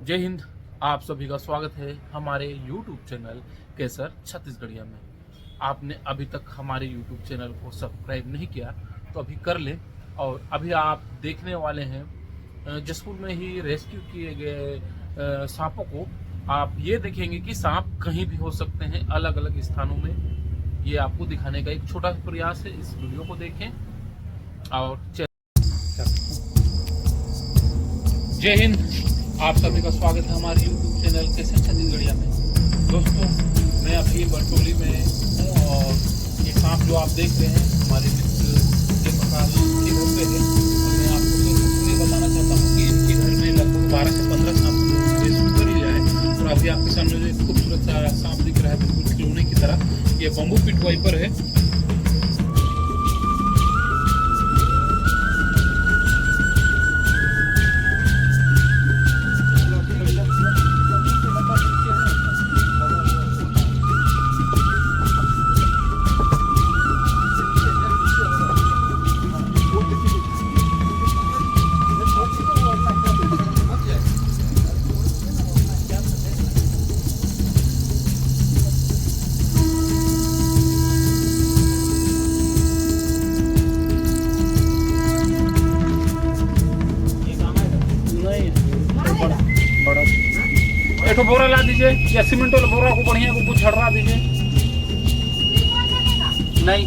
जय हिंद। आप सभी का स्वागत है हमारे YouTube चैनल केसर छत्तीसगढ़िया में। आपने अभी तक हमारे YouTube चैनल को सब्सक्राइब नहीं किया तो अभी कर लें। और अभी आप देखने वाले हैं जसपुर में ही रेस्क्यू किए गए सांपों को। आप ये देखेंगे कि सांप कहीं भी हो सकते हैं, अलग अलग स्थानों में। ये आपको दिखाने का एक छोटा सा प्रयास है। इस वीडियो को देखें और जय हिंद। आप सभी का स्वागत है हमारे YouTube चैनल केसर छत्तीसगढ़िया में। दोस्तों, मैं अभी बरटोली में हूँ और ये सांप जो आप देख रहे हैं हमारे मित्र जयप्रकाश के घर पे है। और मैं आपको ये बताना चाहता हूँ कि इनके घर में लगभग 12 से 15 सांप रेस्क्यू कर ही जाए। और अभी आपके सामने जो एक खूबसूरत सा सांप दिख रहा है बिल्कुल खिलौने की तरह, ये बम्बू पिट वाइपर है। एक बोरा ला दीजिए या सीमेंट वाला बोरा को बढ़िया को कुछ झड़रा दीजिए। नहीं,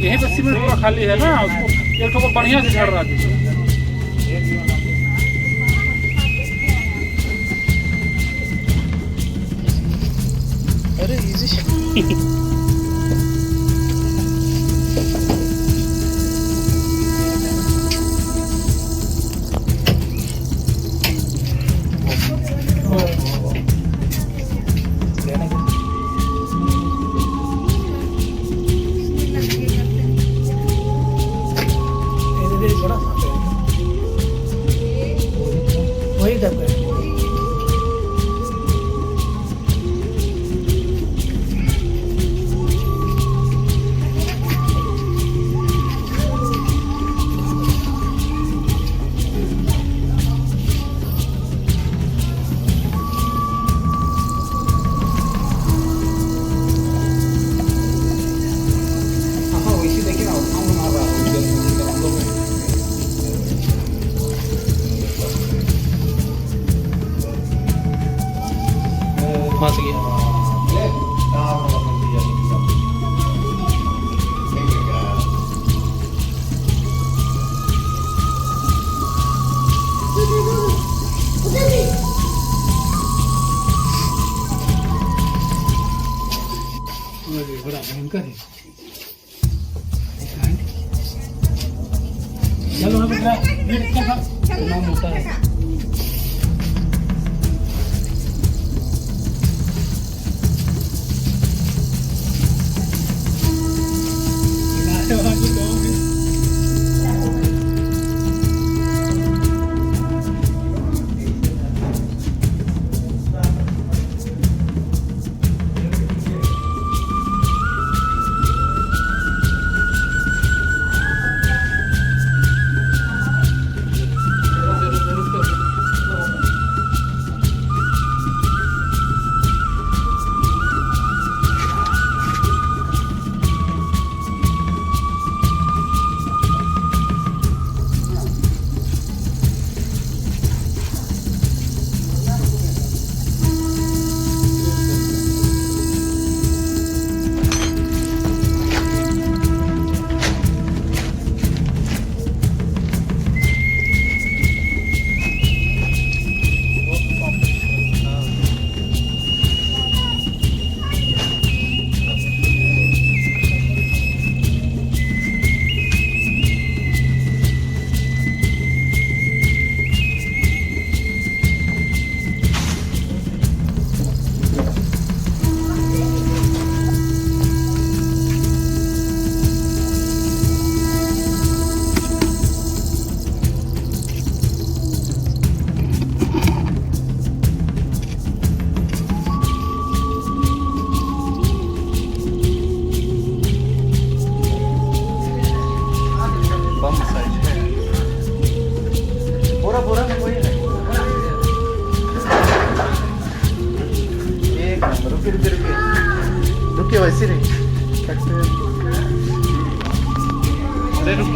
यहीं पे सीमेंट बोरा खाली है ना, उसको एक को बढ़िया से झड़रा दीजिए। अरे इजी वही दब गए। फंस गया। बड़ा भयंकर है। चलो ना बेटा, इतना मोटा है।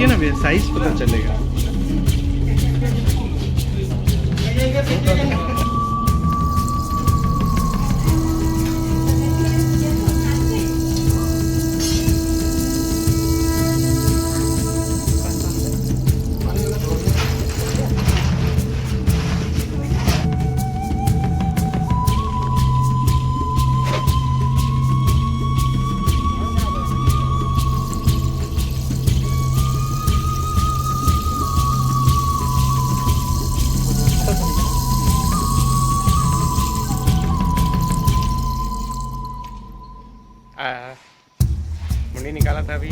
देखिए ना भैया, साइज पता चलेगा। मुंडी निकाला था अभी।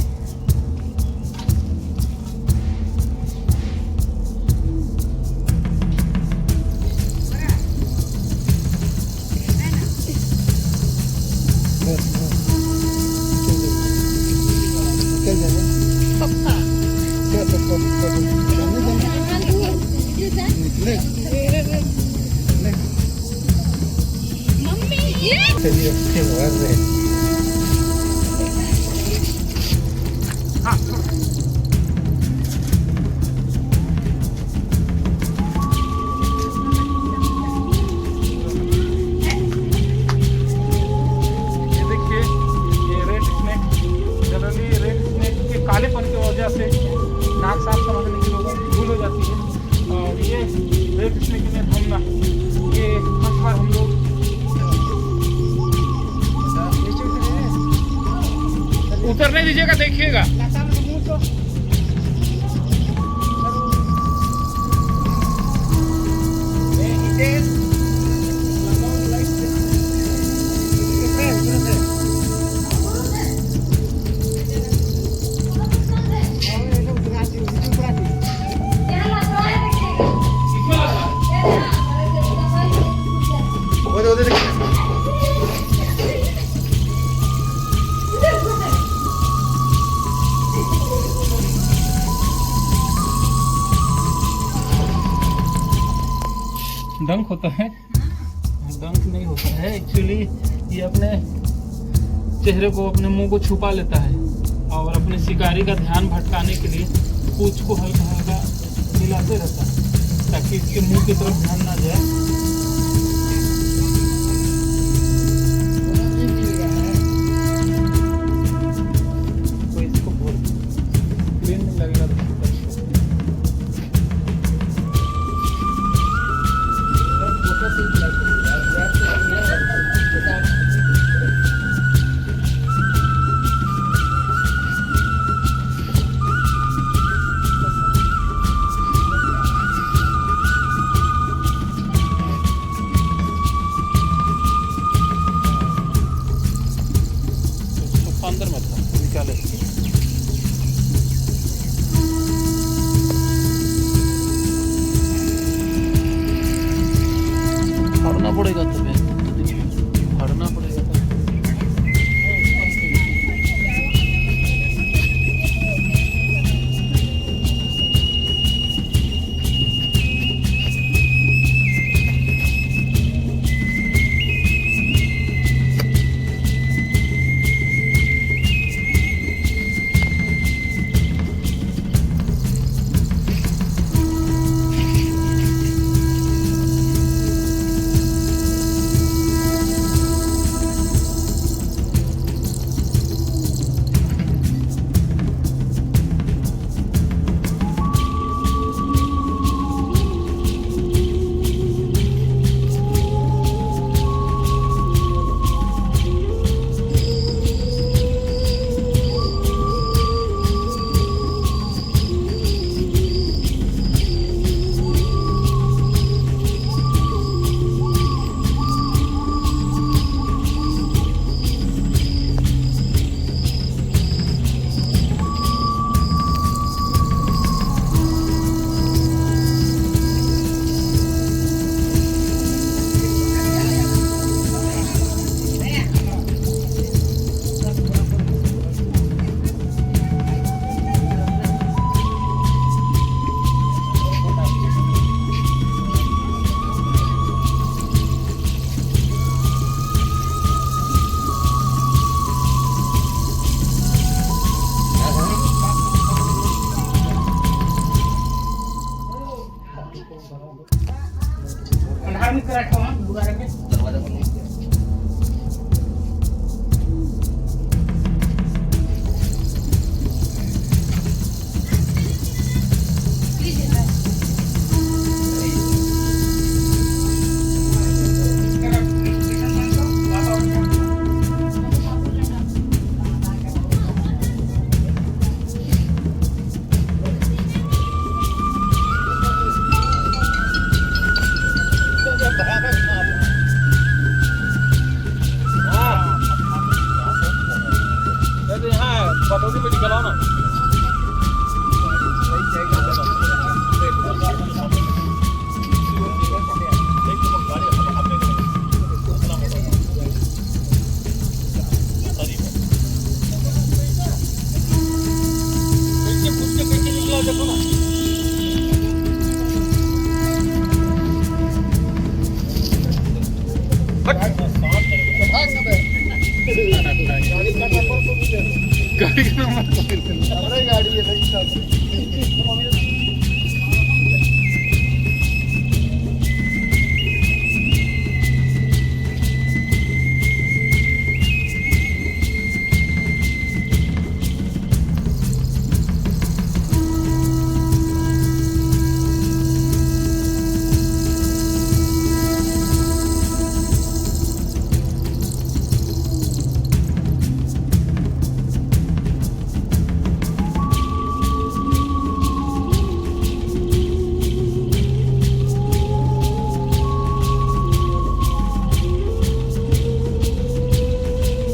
कालेपन की वजह से नाक साफ समझने की लोगों की भूल हो जाती है। और ये रेड स्नेक में घूमना, ये हर बार हम लोग उतरने दीजिएगा, देखिएगा। डंक होता है, डंक नहीं होता है एक्चुअली। ये अपने चेहरे को, अपने मुंह को छुपा लेता है और अपने शिकारी का ध्यान भटकाने के लिए पूंछ को हल्का हल्का हिलाते रहता है ताकि इसके मुंह की तरफ ध्यान ना जाए। तो इसको बहुत क्लीन नहीं लगेगा। अंदर मत निकाले। फाड़ना पड़ेगा, तुम्हें फाड़ना पड़ेगा। गाड़ी का नंबर गाड़ी है